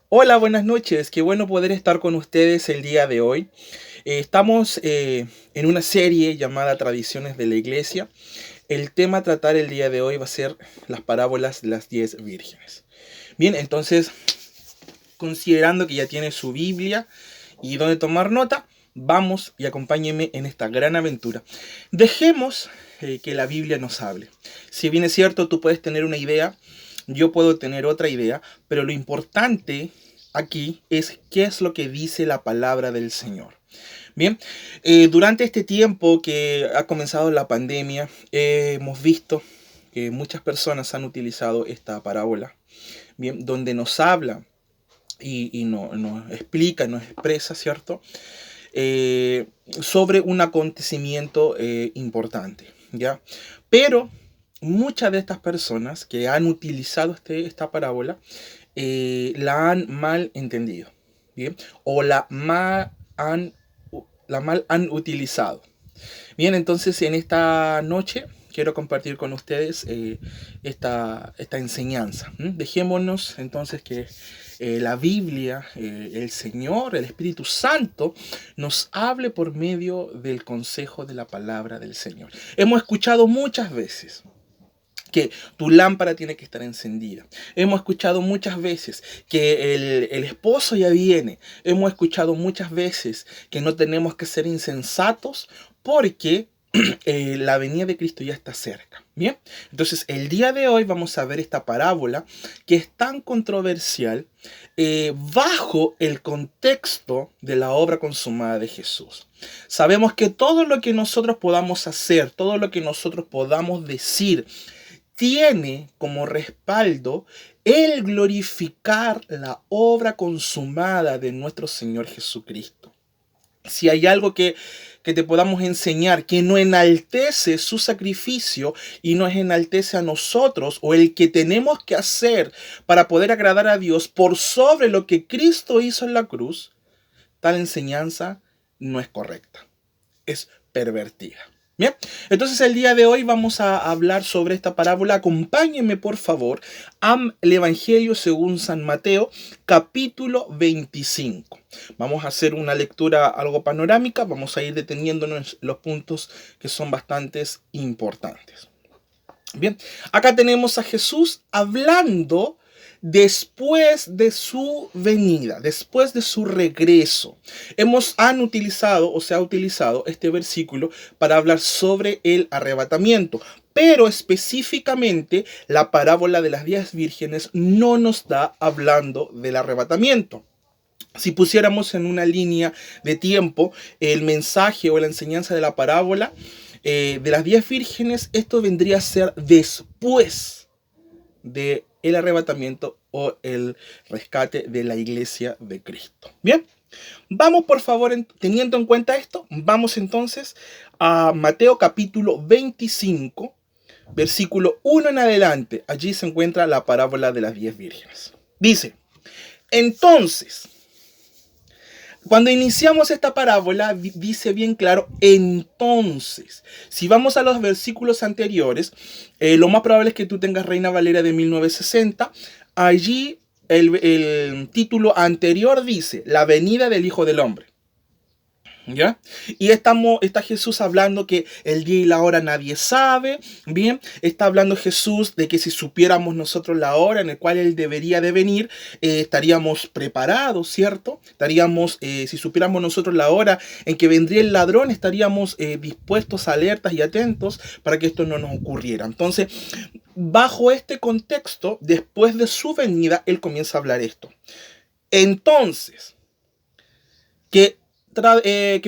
Hola, buenas noches. Qué bueno poder estar con ustedes el día de hoy. Estamos en una serie llamada Tradiciones de la Iglesia. El tema a tratar el día de hoy va a ser las parábolas de las 10 vírgenes. Bien, entonces, considerando que ya tiene su Biblia y donde tomar nota, vamos y acompáñenme en esta gran aventura. Dejemos que la Biblia nos hable. Si bien es cierto, tú puedes tener una idea, yo puedo tener otra idea, pero lo importante aquí es qué es lo que dice la palabra del Señor. Bien, durante este tiempo que ha comenzado la pandemia, hemos visto que muchas personas han utilizado esta parábola, bien, donde nos habla y nos explica, nos expresa, ¿cierto? Sobre un acontecimiento importante, ¿ya? Pero muchas de estas personas que han utilizado esta parábola la han mal entendido, ¿bien? O la mal han utilizado. Bien, entonces en esta noche quiero compartir con ustedes esta enseñanza. Dejémonos entonces que la Biblia, el Señor, el Espíritu Santo, nos hable por medio del consejo de la palabra del Señor. Hemos escuchado muchas veces que tu lámpara tiene que estar encendida. Hemos escuchado muchas veces que el esposo ya viene. Hemos escuchado muchas veces que no tenemos que ser insensatos porque la venida de Cristo ya está cerca. Bien, entonces el día de hoy vamos a ver esta parábola que es tan controversial bajo el contexto de la obra consumada de Jesús. Sabemos que todo lo que nosotros podamos hacer, todo lo que nosotros podamos decir, tiene como respaldo el glorificar la obra consumada de nuestro Señor Jesucristo. Si hay algo que te podamos enseñar que no enaltece su sacrificio y nos enaltece a nosotros, o el que tenemos que hacer para poder agradar a Dios por sobre lo que Cristo hizo en la cruz, tal enseñanza no es correcta, es pervertida. Bien, entonces el día de hoy vamos a hablar sobre esta parábola. Acompáñenme por favor al Evangelio según San Mateo, capítulo 25. Vamos a hacer una lectura algo panorámica, vamos a ir deteniéndonos en los puntos que son bastante importantes. Bien, acá tenemos a Jesús hablando después de su venida, después de su regreso. Han utilizado o se ha utilizado este versículo para hablar sobre el arrebatamiento. Pero específicamente la parábola de las 10 vírgenes no nos está hablando del arrebatamiento. Si pusiéramos en una línea de tiempo el mensaje o la enseñanza de la parábola de las 10 vírgenes, esto vendría a ser después del arrebatamiento o el rescate de la iglesia de Cristo. Bien, vamos por favor, teniendo en cuenta esto, vamos entonces a Mateo capítulo 25, versículo 1 en adelante. Allí se encuentra la parábola de las 10 vírgenes. Dice, entonces, cuando iniciamos esta parábola, dice bien claro, entonces. Si vamos a los versículos anteriores, lo más probable es que tú tengas Reina Valera de 1960. Allí el título anterior dice, la venida del Hijo del Hombre. ¿Ya? Y está Jesús hablando que el día y la hora nadie sabe, bien, está hablando Jesús de que si supiéramos nosotros la hora en la cual Él debería de venir, estaríamos preparados, ¿cierto? Si supiéramos nosotros la hora en que vendría el ladrón, estaríamos dispuestos, alertas y atentos para que esto no nos ocurriera. Entonces, bajo este contexto, después de su venida, Él comienza a hablar esto. Entonces, que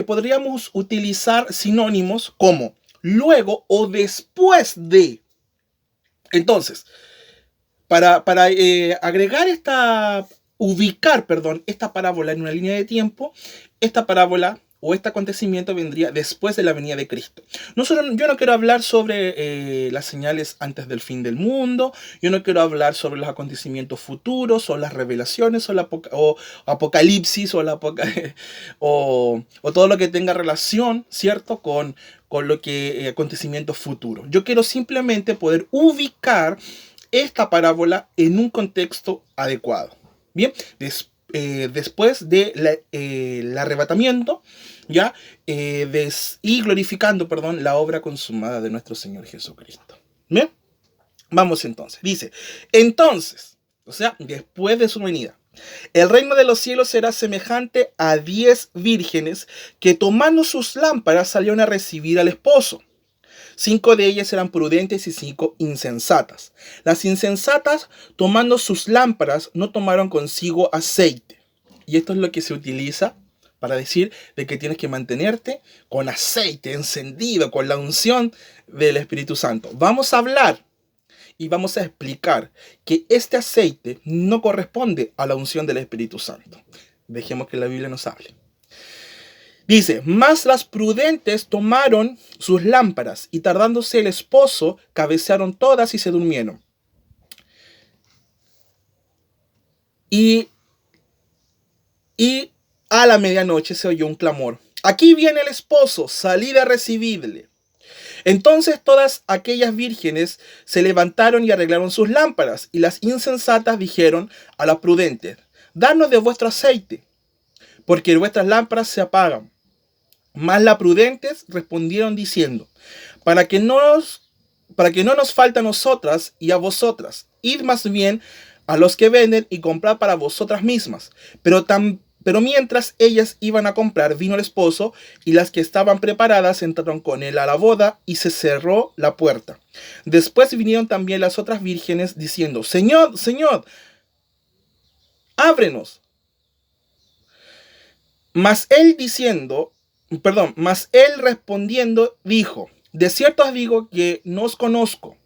podríamos utilizar sinónimos como luego o después de. Entonces, para ubicar, perdón, esta parábola en una línea de tiempo, esta parábola o este acontecimiento vendría después de la venida de Cristo. Yo no quiero hablar sobre las señales antes del fin del mundo, yo no quiero hablar sobre los acontecimientos futuros o las revelaciones o apocalipsis o todo lo que tenga relación, ¿cierto? Con lo que acontecimientos futuros. Yo quiero simplemente poder ubicar esta parábola en un contexto adecuado. Bien, después del arrebatamiento, ¿ya? Y glorificando, perdón, la obra consumada de nuestro Señor Jesucristo. Bien, vamos entonces. Dice, entonces, o sea, después de su venida, el reino de los cielos será semejante a 10 vírgenes que tomando sus lámparas salieron a recibir al esposo. 5 de ellas eran prudentes y 5 insensatas. Las insensatas, tomando sus lámparas, no tomaron consigo aceite. Y esto es lo que se utiliza para decir de que tienes que mantenerte con aceite encendido, con la unción del Espíritu Santo. Vamos a hablar y vamos a explicar que este aceite no corresponde a la unción del Espíritu Santo. Dejemos que la Biblia nos hable. Dice, mas las prudentes tomaron sus lámparas y tardándose el esposo, cabecearon todas y se durmieron. Y a la medianoche se oyó un clamor. Aquí viene el esposo, salid a recibirle. Entonces todas aquellas vírgenes se levantaron y arreglaron sus lámparas, y las insensatas dijeron a las prudentes, danos de vuestro aceite, porque vuestras lámparas se apagan. Mas las prudentes respondieron diciendo, para que no nos falte a nosotras y a vosotras, id más bien a los que venden y comprad para vosotras mismas. Pero mientras ellas iban a comprar, vino el esposo, y las que estaban preparadas entraron con él a la boda, y se cerró la puerta. Después vinieron también las otras vírgenes diciendo, Señor, Señor, ábrenos. Mas él respondiendo dijo, de cierto os digo que no os conozco.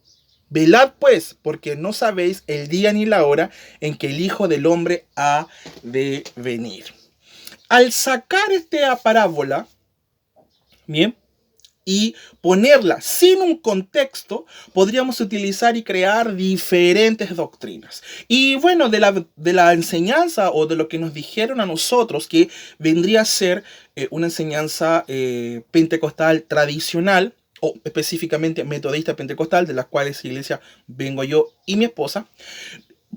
Velad pues, porque no sabéis el día ni la hora en que el Hijo del Hombre ha de venir. Al sacar esta parábola, bien, y ponerla sin un contexto, podríamos utilizar y crear diferentes doctrinas. Y bueno, de la enseñanza o de lo que nos dijeron a nosotros, que vendría a ser una enseñanza pentecostal tradicional, o específicamente metodista pentecostal, de las cuales iglesia vengo yo y mi esposa,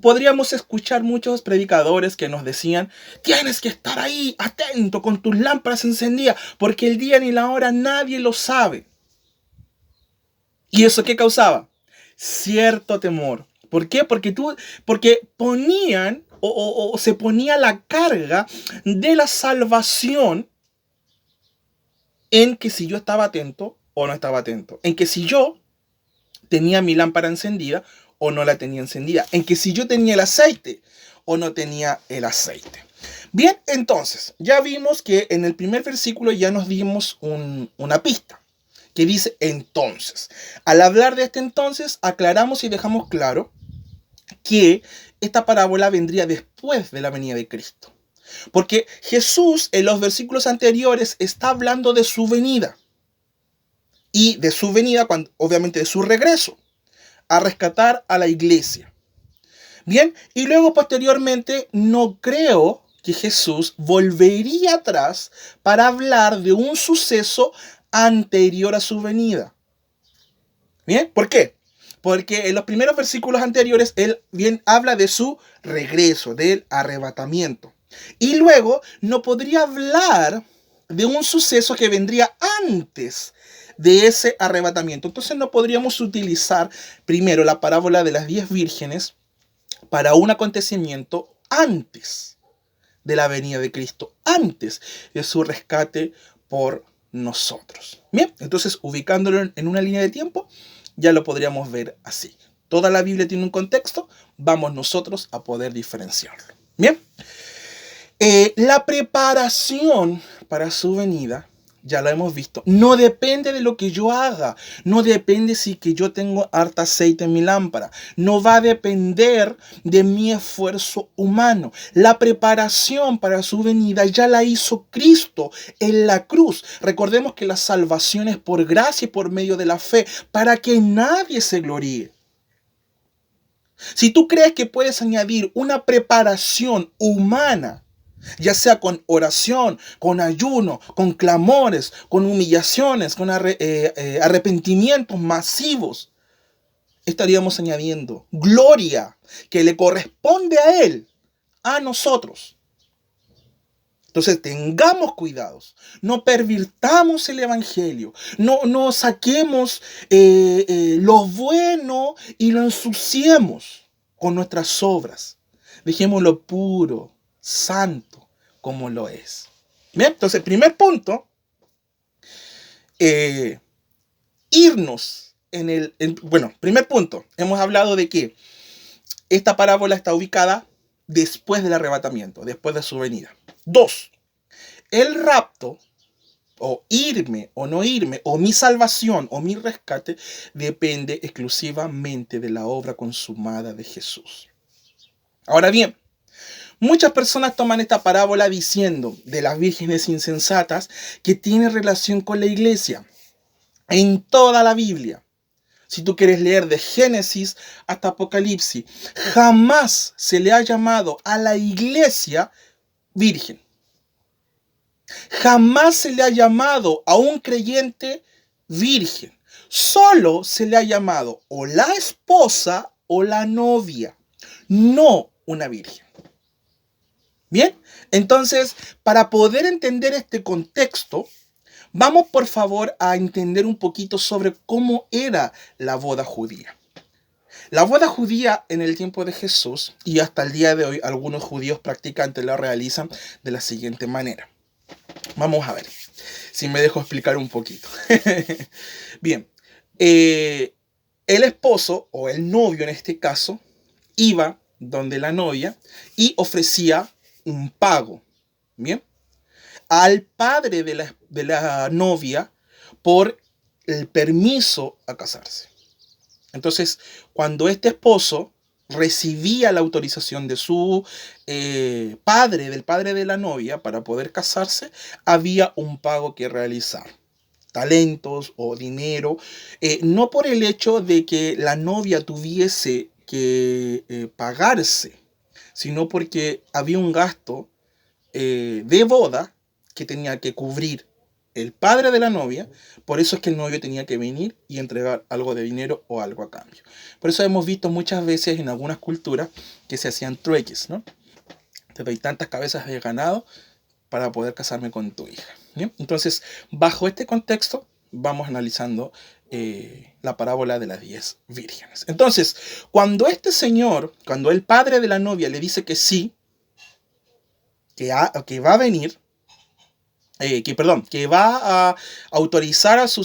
podríamos escuchar muchos predicadores que nos decían, tienes que estar ahí, atento, con tus lámparas encendidas, porque el día ni la hora nadie lo sabe. ¿Y eso qué causaba? Cierto temor. ¿Por qué? Porque ponían o se ponía la carga de la salvación en que si yo estaba atento o no estaba atento. En que si yo tenía mi lámpara encendida o no la tenía encendida. En que si yo tenía el aceite o no tenía el aceite. Bien, entonces, ya vimos que en el primer versículo ya nos dimos una pista. Que dice entonces. Al hablar de este entonces, aclaramos y dejamos claro que esta parábola vendría después de la venida de Cristo. Porque Jesús en los versículos anteriores está hablando de su venida. Y de su venida, obviamente de su regreso, a rescatar a la iglesia. Bien, y luego posteriormente no creo que Jesús volvería atrás para hablar de un suceso anterior a su venida. Bien, ¿por qué? Porque en los primeros versículos anteriores él bien habla de su regreso, del arrebatamiento. Y luego no podría hablar de un suceso que vendría antes de ese arrebatamiento. Entonces no podríamos utilizar primero la parábola de las 10 vírgenes para un acontecimiento antes de la venida de Cristo, antes de su rescate por nosotros. Bien, entonces ubicándolo en una línea de tiempo, ya lo podríamos ver así. Toda la Biblia tiene un contexto, vamos nosotros a poder diferenciarlo. Bien, la preparación para su venida, ya lo hemos visto, no depende de lo que yo haga, no depende si que yo tengo harta aceite en mi lámpara, no va a depender de mi esfuerzo humano. La preparación para su venida ya la hizo Cristo en la cruz. Recordemos que la salvación es por gracia y por medio de la fe, para que nadie se gloríe. Si tú crees que puedes añadir una preparación humana, ya sea con oración, con ayuno, con clamores, con humillaciones, con arrepentimientos masivos, estaríamos añadiendo gloria que le corresponde a Él a nosotros. Entonces tengamos cuidados, no pervirtamos el evangelio, no saquemos lo bueno y lo ensuciemos con nuestras obras. Dejémoslo puro, santo, como lo es. Bien, entonces, primer punto, irnos primer punto, hemos hablado de que esta parábola está ubicada después del arrebatamiento, después de su venida. 2. El rapto, o irme o no irme, o mi salvación o mi rescate, depende exclusivamente de la obra consumada de Jesús. Ahora bien, muchas personas toman esta parábola diciendo de las vírgenes insensatas que tiene relación con la iglesia. En toda la Biblia, si tú quieres leer de Génesis hasta Apocalipsis, jamás se le ha llamado a la iglesia virgen. Jamás se le ha llamado a un creyente virgen. Solo se le ha llamado o la esposa o la novia, no una virgen. Bien, entonces, para poder entender este contexto, vamos por favor a entender un poquito sobre cómo era la boda judía. La boda judía en el tiempo de Jesús y hasta el día de hoy algunos judíos practicantes la realizan de la siguiente manera. Vamos a ver si me dejo explicar un poquito. Bien, el esposo o el novio en este caso iba donde la novia y ofrecía un pago, ¿bien? Al padre de la novia por el permiso a casarse. Entonces, cuando este esposo recibía la autorización de su padre, del padre de la novia, para poder casarse, había un pago que realizar. Talentos o dinero, no por el hecho de que la novia tuviese que pagarse, sino porque había un gasto de boda que tenía que cubrir el padre de la novia. Por eso es que el novio tenía que venir y entregar algo de dinero o algo a cambio. Por eso hemos visto muchas veces en algunas culturas que se hacían trueques, ¿no? Te doy tantas cabezas de ganado para poder casarme con tu hija. ¿Bien? Entonces, bajo este contexto, vamos analizando la parábola de las 10 vírgenes. Entonces, cuando el padre de la novia le dice que sí, que va a venir, que va a autorizar a su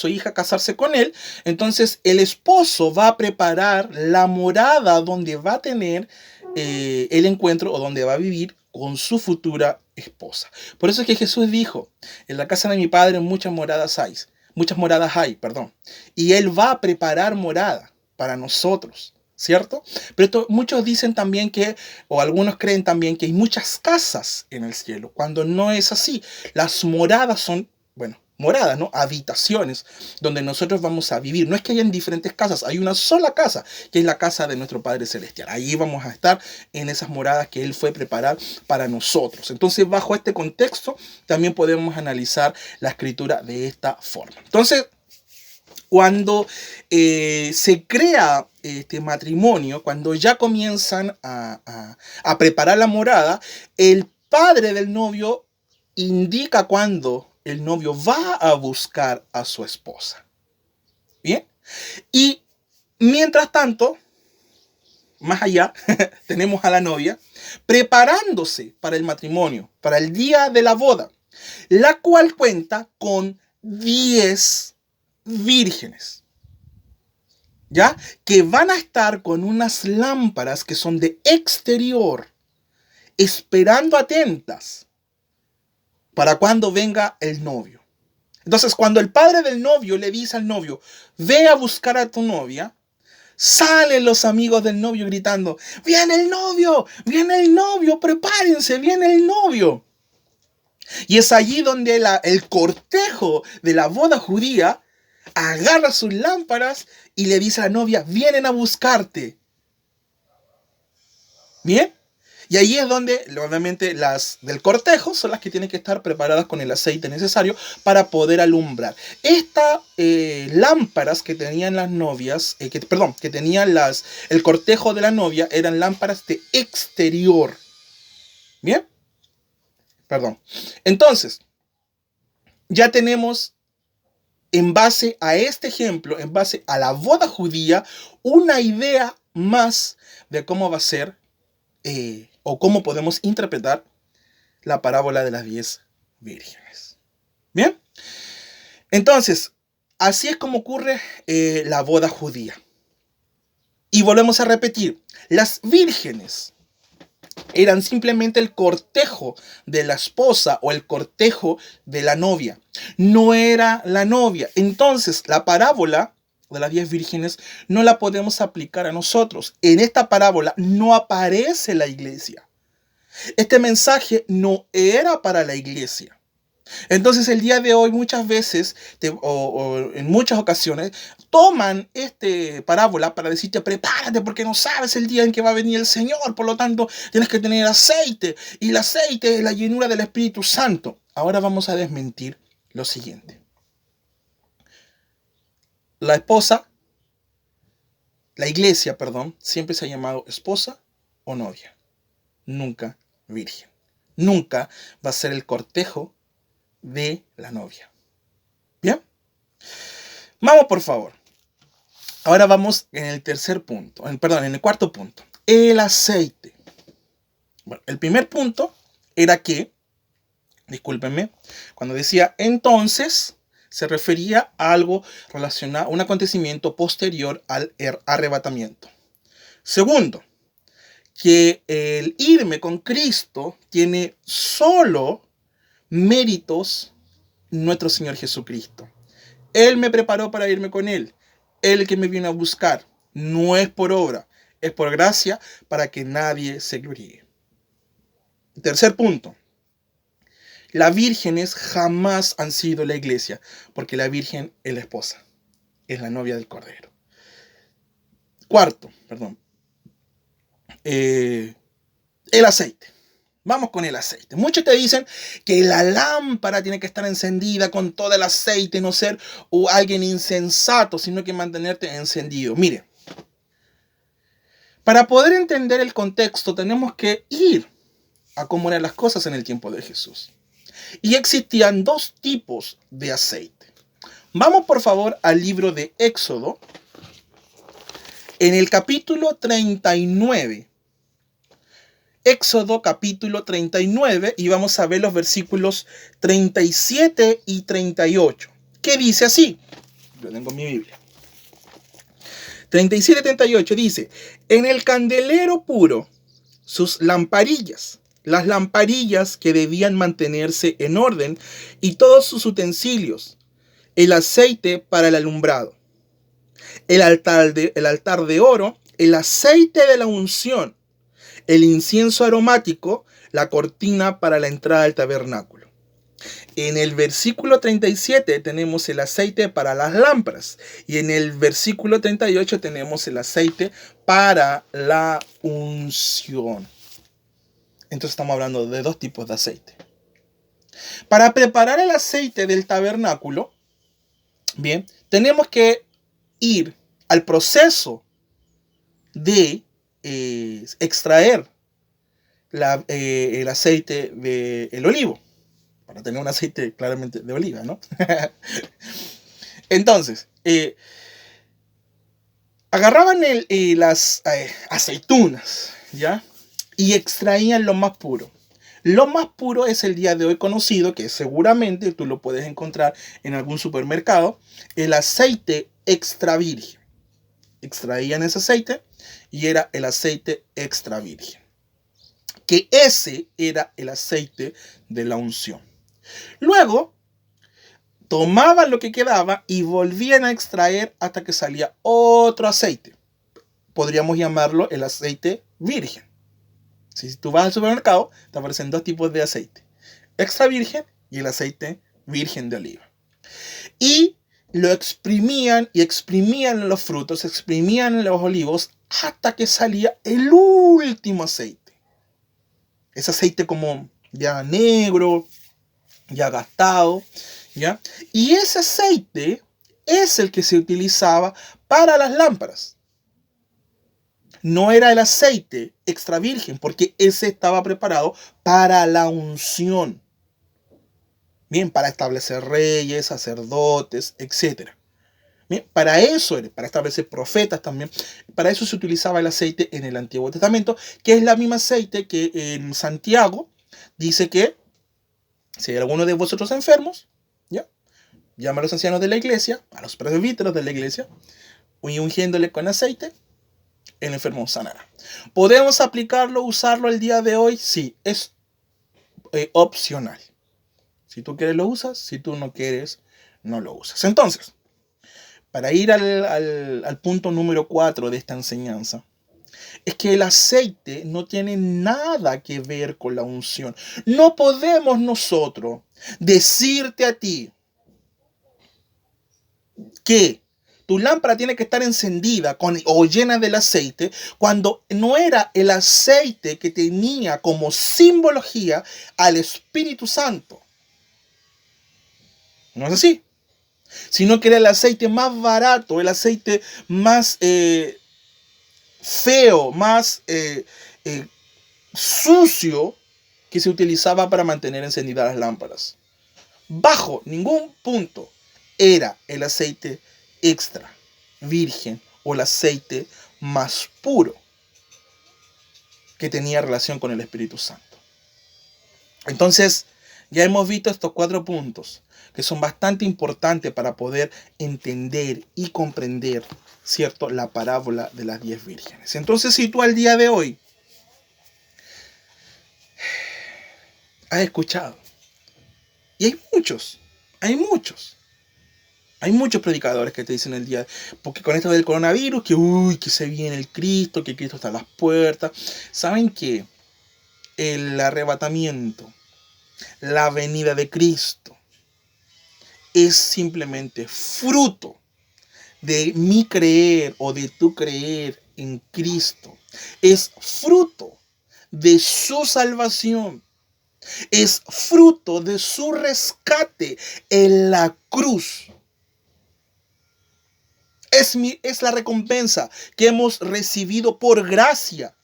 hija a casarse con él, entonces el esposo va a preparar la morada donde va a tener el encuentro o donde va a vivir con su futura esposa. Por eso es que Jesús dijo, en la casa de mi padre muchas moradas hay, y él va a preparar morada para nosotros, ¿cierto? Pero muchos dicen también o algunos creen también que hay muchas casas en el cielo, cuando no es así. Las moradas son, moradas, ¿no? Habitaciones donde nosotros vamos a vivir. No es que hayan diferentes casas, hay una sola casa, que es la casa de nuestro Padre Celestial. Ahí vamos a estar en esas moradas que Él fue a preparar para nosotros. Entonces, bajo este contexto, también podemos analizar la escritura de esta forma. Entonces, cuando se crea este matrimonio, cuando ya comienzan a preparar la morada, el padre del novio indica cuándo el novio va a buscar a su esposa. ¿Bien? Y mientras tanto, más allá, tenemos a la novia preparándose para el matrimonio, para el día de la boda, la cual cuenta con 10 vírgenes, ¿ya? Que van a estar con unas lámparas que son de exterior, esperando atentas para cuando venga el novio. Entonces, cuando el padre del novio le dice al novio, ve a buscar a tu novia, salen los amigos del novio gritando, viene el novio, prepárense, viene el novio. Y es allí donde el cortejo de la boda judía agarra sus lámparas y le dice a la novia, vienen a buscarte. ¿Bien? Y ahí es donde, obviamente, las del cortejo son las que tienen que estar preparadas con el aceite necesario para poder alumbrar. Estas lámparas que tenían las novias, que tenían el cortejo de la novia, eran lámparas de exterior. Bien, perdón. Entonces, ya tenemos, en base a este ejemplo, en base a la boda judía, una idea más de cómo va a ser o cómo podemos interpretar la parábola de las 10 vírgenes. Bien, entonces, así es como ocurre la boda judía. Y volvemos a repetir, las vírgenes eran simplemente el cortejo de la esposa o el cortejo de la novia. No era la novia. Entonces, la parábola de las 10 vírgenes no la podemos aplicar a nosotros. En esta parábola no aparece la iglesia. Este mensaje no era para la iglesia. Entonces el día de hoy muchas veces o en muchas ocasiones toman esta parábola para decirte prepárate porque no sabes el día en que va a venir el Señor, por lo tanto tienes que tener aceite y el aceite es la llenura del Espíritu Santo. Ahora vamos a desmentir lo siguiente. La iglesia, siempre se ha llamado esposa o novia, nunca virgen. Nunca va a ser el cortejo de la novia. ¿Bien? Vamos, por favor. Ahora vamos en el tercer punto. En el cuarto punto. El aceite. Bueno, el primer punto era que, discúlpenme, cuando decía entonces, se refería a algo relacionado, a un acontecimiento posterior al arrebatamiento. Segundo, que el irme con Cristo tiene solo méritos nuestro Señor Jesucristo. Él me preparó para irme con Él. Él que me vino a buscar. No es por obra, es por gracia para que nadie se gloríe. Tercer punto. Las vírgenes jamás han sido la iglesia, porque la virgen es la esposa, es la novia del Cordero. Cuarto, el aceite. Vamos con el aceite. Muchos te dicen que la lámpara tiene que estar encendida con todo el aceite, no ser alguien insensato, sino que mantenerte encendido. Mire, para poder entender el contexto tenemos que ir a cómo eran las cosas en el tiempo de Jesús. Y existían dos tipos de aceite. Vamos por favor al libro de Éxodo, en el capítulo 39. Éxodo capítulo 39 y vamos a ver los versículos 37 y 38. ¿Qué dice así? Yo tengo mi Biblia. 37 y 38 dice, en el candelero puro, sus lamparillas, las lamparillas que debían mantenerse en orden y todos sus utensilios, el aceite para el alumbrado, el altar de oro, el aceite de la unción, el incienso aromático, la cortina para la entrada del tabernáculo. En el versículo 37 tenemos el aceite para las lámparas y en el versículo 38 tenemos el aceite para la unción. Entonces estamos hablando de dos tipos de aceite. Para preparar el aceite del tabernáculo, bien, tenemos que ir al proceso de extraer el aceite del olivo, para tener un aceite claramente de oliva, ¿no? Entonces, agarraban las aceitunas, ¿ya? Y extraían lo más puro. Lo más puro es el día de hoy conocido, que seguramente tú lo puedes encontrar en algún supermercado, el aceite extra virgen. Extraían ese aceite y era el aceite extra virgen. Que ese era el aceite de la unción. Luego, tomaban lo que quedaba y volvían a extraer hasta que salía otro aceite. Podríamos llamarlo el aceite virgen. Si tú vas al supermercado, te aparecen dos tipos de aceite. Extra virgen y el aceite virgen de oliva. Y lo exprimían y exprimían los frutos, exprimían los olivos hasta que salía el último aceite. Ese aceite como ya negro, ya gastado, ¿ya? Y ese aceite es el que se utilizaba para las lámparas. No era el aceite extra virgen, porque ese estaba preparado para la unción. Bien, para establecer reyes, sacerdotes, etc. Bien, para eso, para establecer profetas también, para eso se utilizaba el aceite en el Antiguo Testamento, que es la misma aceite que en Santiago dice que si hay alguno de vosotros enfermos, ¿ya? Llama a los ancianos de la iglesia, a los presbíteros de la iglesia, y ungiéndole con aceite, el enfermo sanará. ¿Podemos aplicarlo, usarlo el día de hoy? Sí, es opcional. Si tú quieres lo usas, si tú no quieres no lo usas. Entonces, para ir al punto número 4 de esta enseñanza, es que el aceite no tiene nada que ver con la unción. No podemos nosotros decirte a ti que tu lámpara tiene que estar encendida o llena del aceite cuando no era el aceite que tenía como simbología al Espíritu Santo. No es así. Sino que era el aceite más barato, el aceite más feo, más sucio que se utilizaba para mantener encendidas las lámparas. Bajo ningún punto era el aceite extra virgen o el aceite más puro que tenía relación con el Espíritu Santo. Entonces, ya hemos visto estos 4 puntos que son bastante importantes para poder entender y comprender, ¿cierto?, la parábola de las 10 vírgenes. Entonces, si tú al día de hoy has escuchado, y hay muchos predicadores que te dicen el día, porque con esto del coronavirus, que se viene el Cristo, que Cristo está a las puertas. ¿Saben qué? El arrebatamiento, la venida de Cristo, es simplemente fruto de mi creer o de tu creer en Cristo. Es fruto de su salvación. Es fruto de su rescate en la cruz. Es la recompensa que hemos recibido por gracia,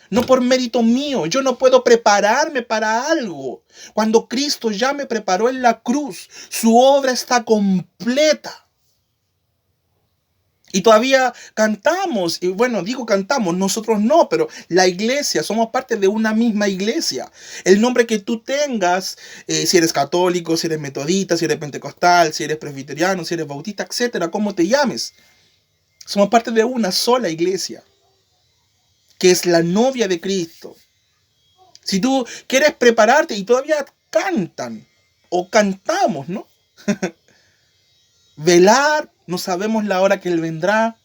no por mérito mío. Yo no puedo prepararme para algo. Cuando Cristo ya me preparó en la cruz, su obra está completa. Y todavía cantamos, y bueno, digo cantamos, nosotros no, pero la iglesia, somos parte de una misma iglesia. El nombre que tú tengas, si eres católico, si eres metodista, si eres pentecostal, si eres presbiteriano, si eres bautista, etcétera, como te llames, somos parte de una sola iglesia, que es la novia de Cristo. Si tú quieres prepararte y todavía cantan, o cantamos, ¿no? Velar, no sabemos la hora que Él vendrá.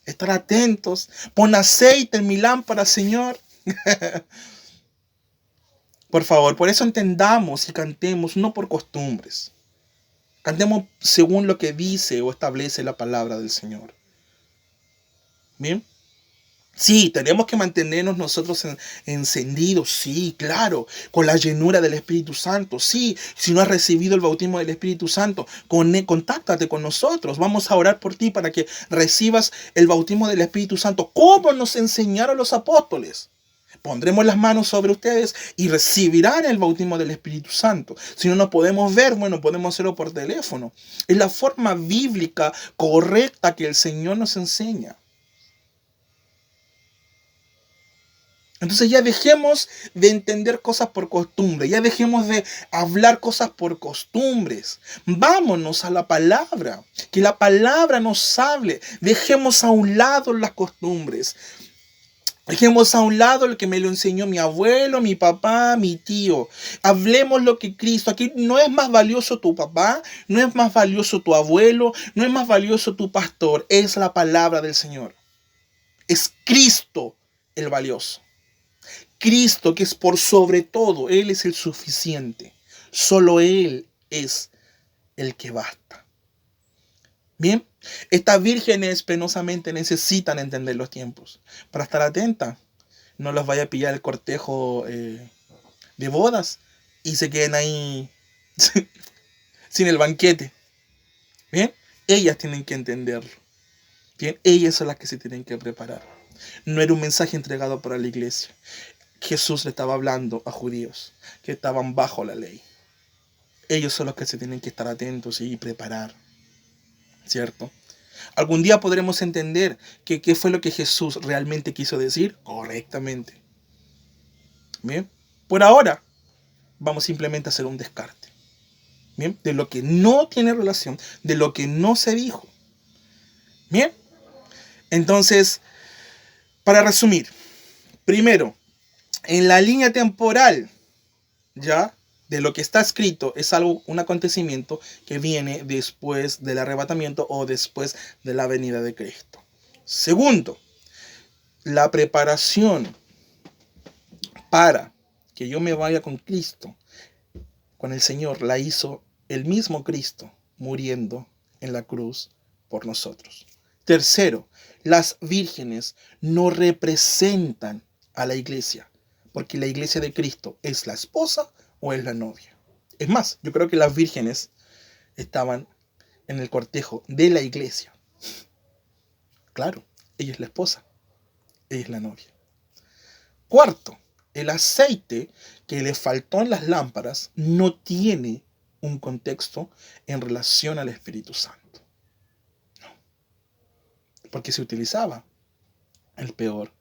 Estar atentos. Pon aceite en mi lámpara, Señor. Por favor, por eso entendamos y cantemos, no por costumbres. Cantemos según lo que dice o establece la palabra del Señor. ¿Bien? Sí, tenemos que mantenernos nosotros encendidos, sí, claro, con la llenura del Espíritu Santo, sí. Si no has recibido el bautismo del Espíritu Santo, contáctate con nosotros, vamos a orar por ti para que recibas el bautismo del Espíritu Santo, como nos enseñaron los apóstoles. Pondremos las manos sobre ustedes y recibirán el bautismo del Espíritu Santo. Si no nos podemos ver, bueno, podemos hacerlo por teléfono. Es la forma bíblica correcta que el Señor nos enseña. Entonces ya dejemos de entender cosas por costumbre, ya dejemos de hablar cosas por costumbres. Vámonos a la palabra, que la palabra nos hable. Dejemos a un lado las costumbres. Dejemos a un lado lo que me lo enseñó mi abuelo, mi papá, mi tío. Hablemos lo que Cristo. Aquí no es más valioso tu papá, no es más valioso tu abuelo, no es más valioso tu pastor. Es la palabra del Señor. Es Cristo el valioso. Cristo, que es por sobre todo, Él es el suficiente. Solo Él es el que basta. Bien, estas vírgenes penosamente necesitan entender los tiempos. Para estar atentas, no los vaya a pillar el cortejo de bodas y se queden ahí sin el banquete. Bien, ellas tienen que entenderlo. Bien, ellas son las que se tienen que preparar. No era un mensaje entregado para la iglesia. Jesús le estaba hablando a judíos que estaban bajo la ley. Ellos son los que se tienen que estar atentos y preparar, ¿cierto? Algún día podremos entender qué fue lo que Jesús realmente quiso decir correctamente. Bien, por ahora vamos simplemente a hacer un descarte. Bien, de lo que no tiene relación, de lo que no se dijo. Bien, entonces, para resumir, primero, en la línea temporal, ya, de lo que está escrito, es algo, un acontecimiento que viene después del arrebatamiento o después de la venida de Cristo. Segundo, la preparación para que yo me vaya con Cristo, con el Señor, la hizo el mismo Cristo muriendo en la cruz por nosotros. Tercero, las vírgenes no representan a la iglesia, porque la iglesia de Cristo es la esposa o es la novia. Es más, yo creo que las vírgenes estaban en el cortejo de la iglesia. Claro, ella es la esposa, ella es la novia. Cuarto, el aceite que le faltó en las lámparas no tiene un contexto en relación al Espíritu Santo. No, porque se utilizaba el peor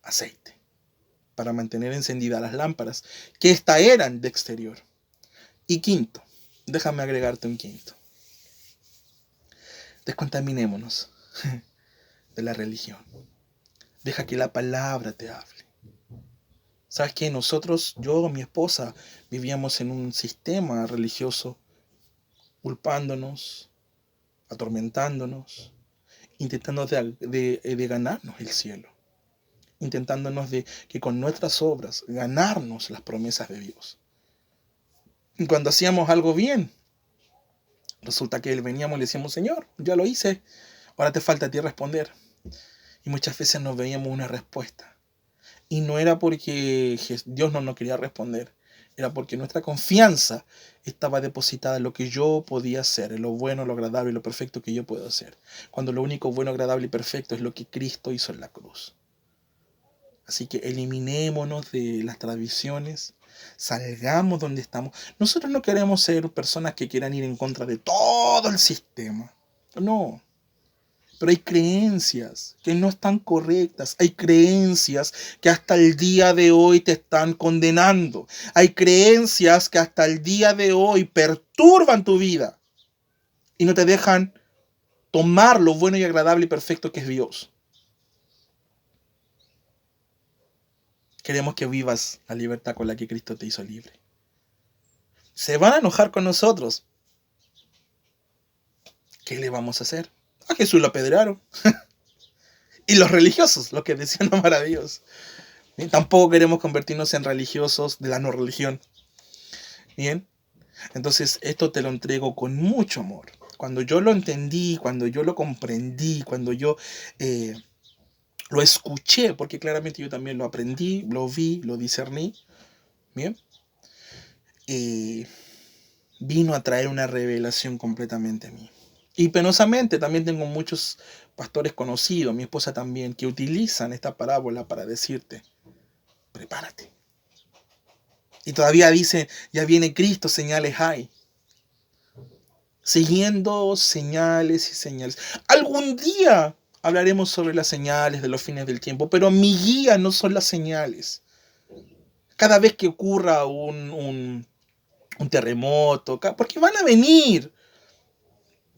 aceite para mantener encendidas las lámparas, que éstas eran de exterior. Y quinto, déjame agregarte un quinto. Descontaminémonos de la religión. Deja que la palabra te hable. ¿Sabes qué? Nosotros, yo, mi esposa, vivíamos en un sistema religioso, culpándonos, atormentándonos, intentando de ganarnos el cielo, intentándonos de que con nuestras obras ganarnos las promesas de Dios. Y cuando hacíamos algo bien, resulta que veníamos y le decíamos, Señor, ya lo hice, ahora te falta a ti responder. Y muchas veces nos veíamos una respuesta. Y no era porque Dios no nos quería responder, era porque nuestra confianza estaba depositada en lo que yo podía hacer, en lo bueno, lo agradable y lo perfecto que yo puedo hacer. Cuando lo único bueno, agradable y perfecto es lo que Cristo hizo en la cruz. Así que eliminémonos de las tradiciones, salgamos donde estamos. Nosotros no queremos ser personas que quieran ir en contra de todo el sistema. No. Pero hay creencias que no están correctas. Hay creencias que hasta el día de hoy te están condenando. Hay creencias que hasta el día de hoy perturban tu vida y no te dejan tomar lo bueno y agradable y perfecto que es Dios. Queremos que vivas la libertad con la que Cristo te hizo libre. Se van a enojar con nosotros. ¿Qué le vamos a hacer? A Jesús lo apedrearon. Y los religiosos, los que decían amar a Dios. Bien, tampoco queremos convertirnos en religiosos de la no religión. Bien, entonces esto te lo entrego con mucho amor. Cuando yo lo entendí, cuando yo lo comprendí, cuando yo lo escuché, porque claramente yo también lo aprendí, lo vi, lo discerní, bien, vino a traer una revelación completamente a mí. Y penosamente también tengo muchos pastores conocidos, mi esposa también, que utilizan esta parábola para decirte, prepárate. Y todavía dicen, ya viene Cristo, señales hay. Siguiendo señales y señales. Algún día hablaremos sobre las señales de los fines del tiempo, pero mi guía no son las señales. Cada vez que ocurra un terremoto, porque van a venir.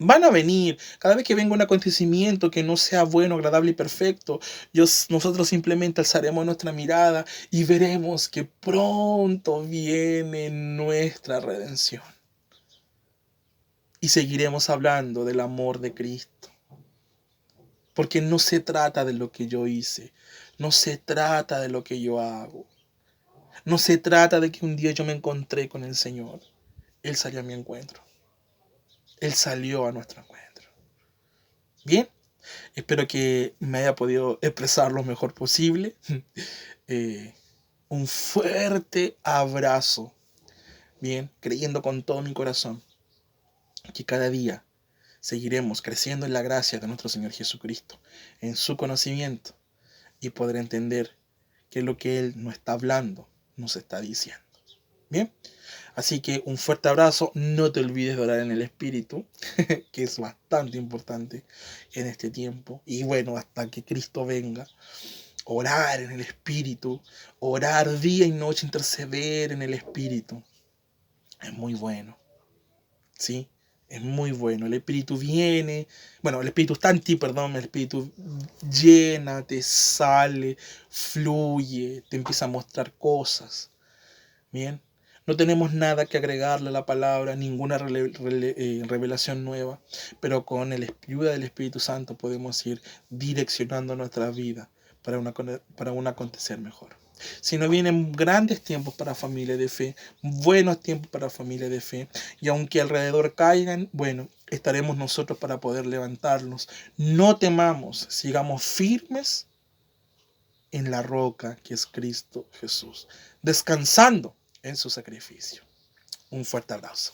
Van a venir. Cada vez que venga un acontecimiento que no sea bueno, agradable y perfecto, nosotros simplemente alzaremos nuestra mirada y veremos que pronto viene nuestra redención. Y seguiremos hablando del amor de Cristo. Porque no se trata de lo que yo hice. No se trata de lo que yo hago. No se trata de que un día yo me encontré con el Señor. Él salió a mi encuentro. Él salió a nuestro encuentro. Bien, espero que me haya podido expresar lo mejor posible. Un fuerte abrazo. Bien, creyendo con todo mi corazón que cada día seguiremos creciendo en la gracia de nuestro Señor Jesucristo, en su conocimiento, y poder entender que lo que Él nos está hablando, nos está diciendo. Bien, así que un fuerte abrazo. No te olvides de orar en el Espíritu, que es bastante importante en este tiempo. Y bueno, hasta que Cristo venga, orar en el Espíritu, orar día y noche, interceder en el Espíritu. Es muy bueno, ¿sí? Es muy bueno. El Espíritu viene, bueno, el Espíritu está en ti, perdón, el Espíritu llena, te sale, fluye, te empieza a mostrar cosas. Bien, no tenemos nada que agregarle a la palabra, ninguna revelación nueva, pero con la ayuda del Espíritu Santo podemos ir direccionando nuestra vida para un acontecer mejor. Si no vienen grandes tiempos para familia de fe, buenos tiempos para familia de fe, y aunque alrededor caigan, bueno, estaremos nosotros para poder levantarnos. No temamos, sigamos firmes en la roca que es Cristo Jesús, descansando en su sacrificio. Un fuerte abrazo.